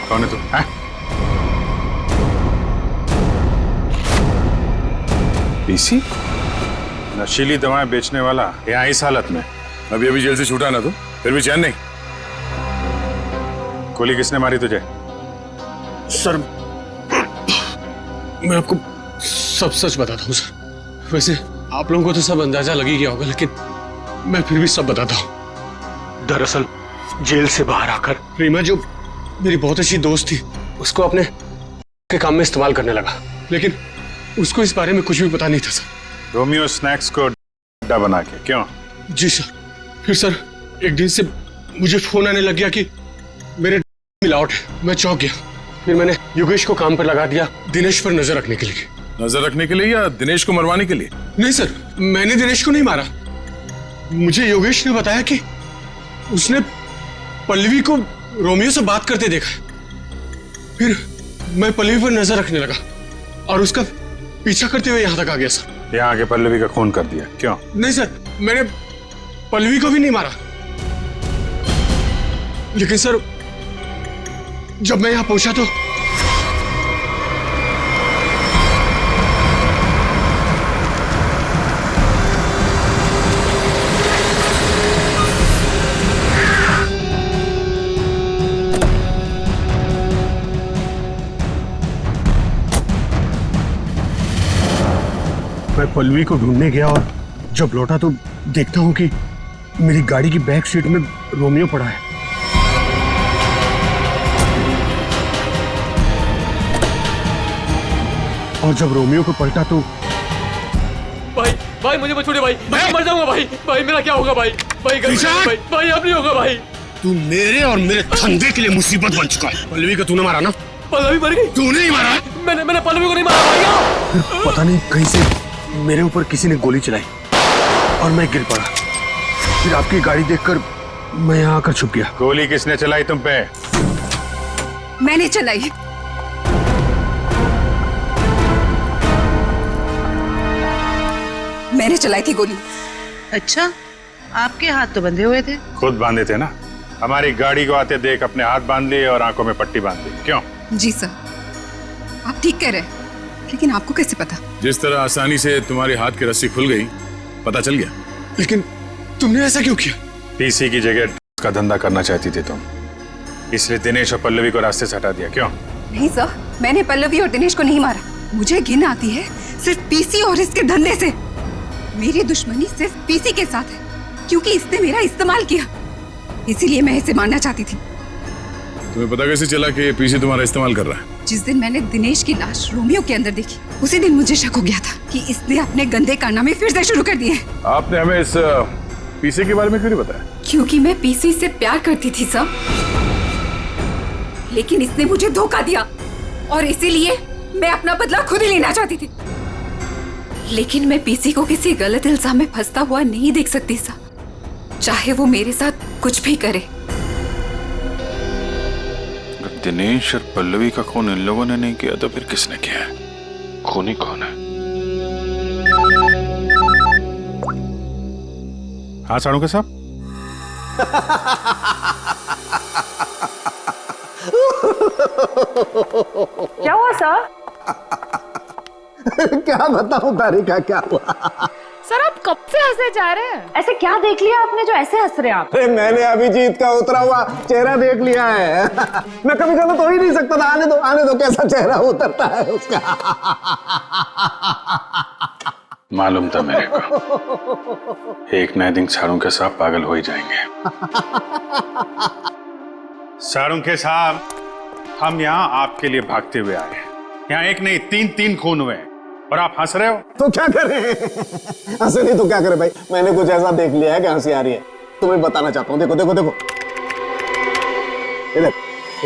[SPEAKER 10] कौन है तू? पीसी? नशीली दवाएं बेचने वाला यहाँ इस हालत में?
[SPEAKER 17] अभी अभी जेल से छूटा ना तो फिर भी चैन नहीं।
[SPEAKER 10] गोली किसने मारी तुझे?
[SPEAKER 11] सर, मैं आपको सब सच बताता हूँ सर। वैसे आप लोगों को तो सब अंदाजा लग ही गया होगा, लेकिन मैं फिर भी सब बताता हूँ। दरअसल जेल से बाहर आकर रीमा, जो मेरी बहुत अच्छी दोस्त थी, उसको अपने के काम में इस्तेमाल करने लगा, लेकिन उसको इस बारे में कुछ भी पता नहीं था सर।
[SPEAKER 10] रोमियो स्नैक्स को अड्डा बना के? क्यों?
[SPEAKER 11] जी सर। फिर सर एक दिन से मुझे फोन आने लग गया कि मेरे मिलावट है। मैं चौंक गया। फिर मैंने योगेश को काम पर लगा दिया दिनेश पर नजर रखने के लिए।
[SPEAKER 17] नजर रखने के लिए या दिनेश को मरवाने के लिए?
[SPEAKER 11] नहीं सर, मैंने दिनेश को नहीं मारा। मुझे योगेश ने बताया कि उसने पल्लवी को रोमियो से बात करते देखा। फिर मैं पल्लवी पर नजर रखने लगा और उसका पीछा करते हुए यहाँ तक आ गया सर।
[SPEAKER 10] यहाँ आके पल्लवी का खून कर दिया? क्यों?
[SPEAKER 11] नहीं सर, मैंने पल्लवी को भी नहीं मारा, लेकिन सर जब मैं यहाँ पहुंचा तो मैं पल्लवी को ढूंढने गया और जब लौटा तो देखता हूं कि मेरी गाड़ी की बैक सीट में रोमियो पड़ा है।
[SPEAKER 7] और जब रोमियो को पलटा तो
[SPEAKER 1] भाई भाई मुझे मत छोड़िए भाई, मैं मर जाऊंगा भाई। भाई मेरा क्या होगा भाई? भाई गलती हो गई भाई, भाई अब नहीं होगा भाई।
[SPEAKER 7] तू मेरे और मेरे धंधे के लिए मुसीबत बन चुका है। पल्लवी को तूने मारा ना?
[SPEAKER 1] पल्लवी मर गई?
[SPEAKER 7] तूने ही मारा?
[SPEAKER 1] मैंने पल्लवी को नहीं मारा भाई।
[SPEAKER 7] फिर पता नहीं कहीं से मेरे ऊपर किसी ने गोली चलाई और मैं गिर पड़ा। फिर आपकी गाड़ी देखकर मैं यहाँ आकर छुप गया।
[SPEAKER 13] गोली किसने चलाई तुम पे?
[SPEAKER 2] मैंने चलाई। मैंने चलाई थी गोली।
[SPEAKER 6] अच्छा, आपके हाथ तो बंधे हुए थे।
[SPEAKER 13] खुद बांधे थे ना। हमारी गाड़ी को आते देख अपने हाथ बांध लिए और आंखों में पट्टी बांध ली। क्यों?
[SPEAKER 2] जी सर, आप ठीक कह रहे हैं, लेकिन आपको कैसे पता?
[SPEAKER 17] जिस तरह आसानी से तुम्हारी हाथ की रस्सी खुल गई, पता चल गया।
[SPEAKER 7] लेकिन तुमने ऐसा क्यों किया?
[SPEAKER 13] पीसी की जगह का धंधा करना चाहती थी तुम, इसलिए दिनेश और पल्लवी को रास्ते से हटा दिया। क्यों?
[SPEAKER 2] नहीं सर, मैंने पल्लवी और दिनेश को नहीं मारा। मुझे घिन आती है सिर्फ पीसी और इसके धंधे से। मेरी दुश्मनी सिर्फ पीसी के साथ है, क्योंकि इसने मेरा इस्तेमाल किया, इसीलिए मैं इसे मारना चाहती थी।
[SPEAKER 17] तुम्हें पता कैसे चला कि पीसी तुम्हारा इस्तेमाल कर रहा है?
[SPEAKER 2] जिस दिन मैंने दिनेश की लाश रोमियो के अंदर देखी, उसी दिन मुझे शक हो गया था कि इसने अपने गंदे कारनामे फिर से शुरू कर दिए।
[SPEAKER 17] आपने हमें इस पीसी के बारे में क्यों नहीं बताया?
[SPEAKER 2] क्योंकि मैं पीसी से प्यार करती थी सर, लेकिन इसने मुझे धोखा दिया और इसीलिए मैं अपना बदला खुद ही लेना चाहती थी। लेकिन मैं पीसी को किसी गलत इल्जाम में फंसता हुआ नहीं देख सकती सर, चाहे वो मेरे साथ कुछ भी करे।
[SPEAKER 17] दिनेश और पल्लवी का खून इन लोगों ने नहीं किया तो फिर किसने किया है? खूनी कौन है?
[SPEAKER 13] हाँ साड़ू साहब।
[SPEAKER 14] क्या हुआ सर?
[SPEAKER 12] क्या बताऊं तारिका, क्या हुआ?
[SPEAKER 14] सर आप कब से हंसे जा रहे हैं? ऐसे क्या देख लिया आपने जो ऐसे हंस रहे हैं आप?
[SPEAKER 12] अरे मैंने अभिजीत का उतरा हुआ चेहरा देख लिया है। मैं कभी गलत हो ही नहीं सकता था। आने दो कैसा चेहरा उतरता है उसका।
[SPEAKER 13] मालूम था मेरे को, एक नए दिन साड़ू के साहब पागल हो ही जाएंगे। साड़ू के साहब, हम यहाँ आपके लिए भागते हुए आए हैं। यहाँ एक नहीं तीन खून हुए और आप हंस रहे हो।
[SPEAKER 12] तो क्या करें? हंसे नहीं तो क्या करें भाई? मैंने कुछ ऐसा देख लिया है कि हंसी आ रही है। तुम्हें बताना चाहता हूँ। देखो देखो देखो, इधर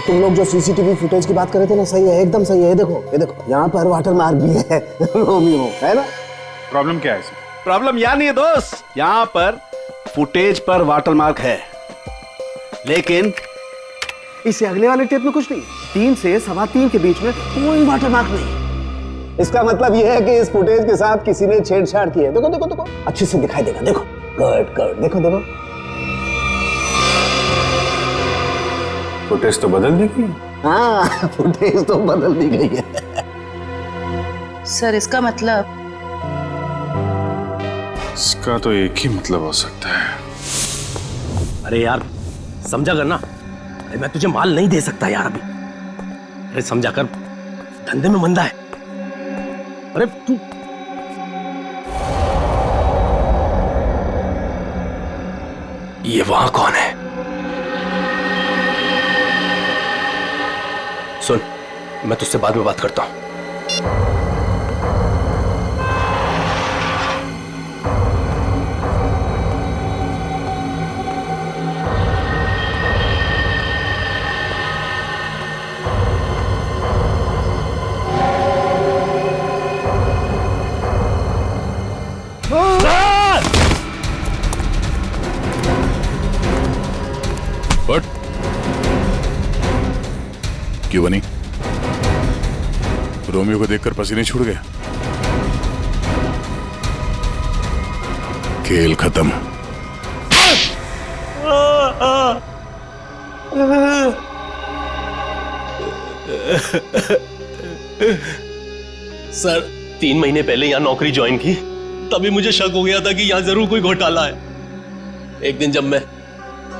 [SPEAKER 12] तुम लोग जो सीसीटीवी फुटेज की बात कर रहे थे ना, सही है, एकदम सही है। देखो ये देखो, यहाँ पर वाटर मार्क भी है रोमियो, है ना?
[SPEAKER 13] प्रॉब्लम क्या है इसमें?
[SPEAKER 12] प्रॉब्लम यहाँ नहीं है दोस्त, यहाँ पर फुटेज पर वाटर मार्क है, लेकिन इससे अगले वाले टेप में कुछ नहीं। 3 से 3:15 के बीच में कोई वाटर मार्क नहीं। इसका मतलब यह है कि इस फुटेज के साथ किसी ने छेड़छाड़ की है। देखो देखो देखो, अच्छे से दिखाई देगा। देखो गुड, देखो देखो,
[SPEAKER 13] फुटेज तो बदल दी गई।
[SPEAKER 12] हाँ, फुटेज तो बदल दी गई है।
[SPEAKER 6] सर इसका मतलब?
[SPEAKER 13] इसका तो एक ही मतलब हो सकता है।
[SPEAKER 4] अरे यार समझा करना, अरे मैं तुझे माल नहीं दे सकता यार अभी। अरे समझा कर, धंधे में मंदा है। अरे तू ये वहां कौन है? सुन, मैं तुझसे बाद में बात करता हूं।
[SPEAKER 17] बट क्यों बनी? रोमियो को देखकर पसीने छूट गया? खेल खत्म।
[SPEAKER 4] सर 3 महीने पहले यहाँ नौकरी ज्वाइन की, तभी मुझे शक हो गया था कि यहाँ जरूर कोई घोटाला है। एक दिन जब मैं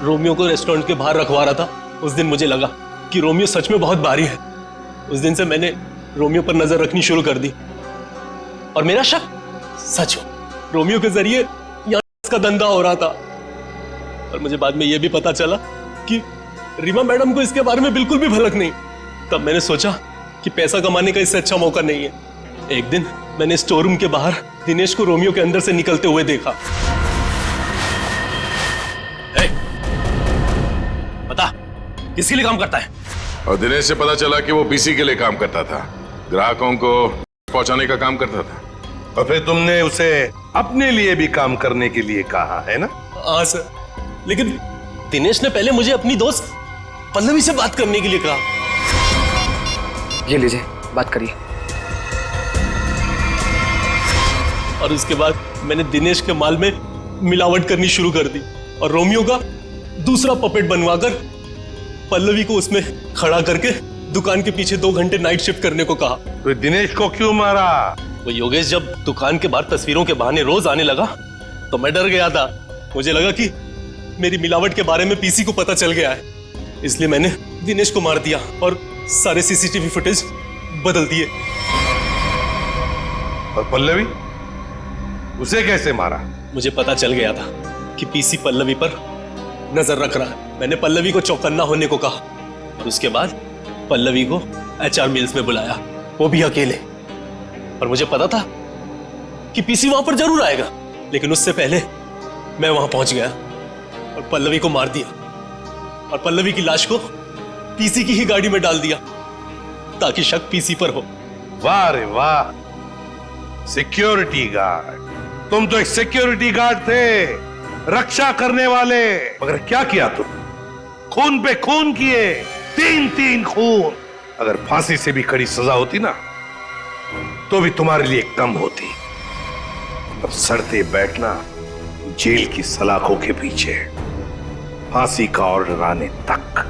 [SPEAKER 4] रोमियो को रेस्टोरेंट के बाहर रखवा रहा था, उस दिन मुझे लगा कि रोमियो सच में बहुत भारी है। उस दिन से मैंने रोमियो पर नजर रखनी शुरू कर दी और मेरा शक सच हो, रोमियो के जरिए यहाँ इसका धंधा हो रहा था। और मुझे बाद में यह भी पता चला कि रीमा मैडम को इसके बारे में बिल्कुल भी भनक नहीं। तब मैंने सोचा कि पैसा कमाने का इससे अच्छा मौका नहीं है, एक दिन मैंने स्टोर रूम के बाहर दिनेश को रोमियो के अंदर से निकलते हुए देखा। बता, किसके लिए काम करता है?
[SPEAKER 17] और दिनेश से पता चला कि वो पीसी के लिए काम करता था, ग्राहकों को पहुंचाने का काम करता था।
[SPEAKER 5] और फिर तुमने उसे अपने लिए भी काम करने के लिए कहा है ना?
[SPEAKER 4] हाँ सर, लेकिन दिनेश ने पहले मुझे अपनी दोस्त पल्लवी से बात करने के लिए कहा।
[SPEAKER 1] ये लीजिए, बात करिए।
[SPEAKER 4] और उसके बाद मैंने दिनेश के माल में मिलावट करनी शुरू कर दी और रोमियो का दूसरा पपेट बनवाकर पल्लवी को उसमें खड़ा करके दुकान के पीछे 2 घंटे नाइट शिफ्ट करने को कहा।
[SPEAKER 5] तो दिनेश को क्यों मारा?
[SPEAKER 4] वो योगेश जब दुकान के बाहर तस्वीरों के बहाने रोज आने लगा तो मैं डर गया था। मुझे लगा कि मेरी मिलावट के बारे में पीसी को पता चल गया है, इसलिए मैंने दिनेश को मार दिया और सारे सीसीटीवी फुटेज बदल दिए।
[SPEAKER 5] और पल्लवी, उसे कैसे मारा?
[SPEAKER 4] मुझे पता चल गया था कि पीसी पल्लवी पर नजर रख रहा है। मैंने पल्लवी को चौकन्ना होने को कहा और उसके बाद पल्लवी को एचआर मिल्स में बुलाया, वो भी अकेले। और मुझे पता था कि पीसी वहां पर जरूर आएगा, लेकिन उससे पहले मैं वहां पहुंच गया और पल्लवी को मार दिया और पल्लवी की लाश को पीसी की ही गाड़ी में डाल दिया ताकि शक पीसी पर हो।
[SPEAKER 5] वाह रे वाह, सिक्योरिटी गार्ड! तुम तो एक सिक्योरिटी गार्ड थे, रक्षा करने वाले। मगर क्या किया तुम? खून पे खून किए, 3 खून। अगर फांसी से भी कड़ी सजा होती ना तो भी तुम्हारे लिए कम होती। अब सड़ते बैठना जेल की सलाखों के पीछे, फांसी का ऑर्डर आने तक।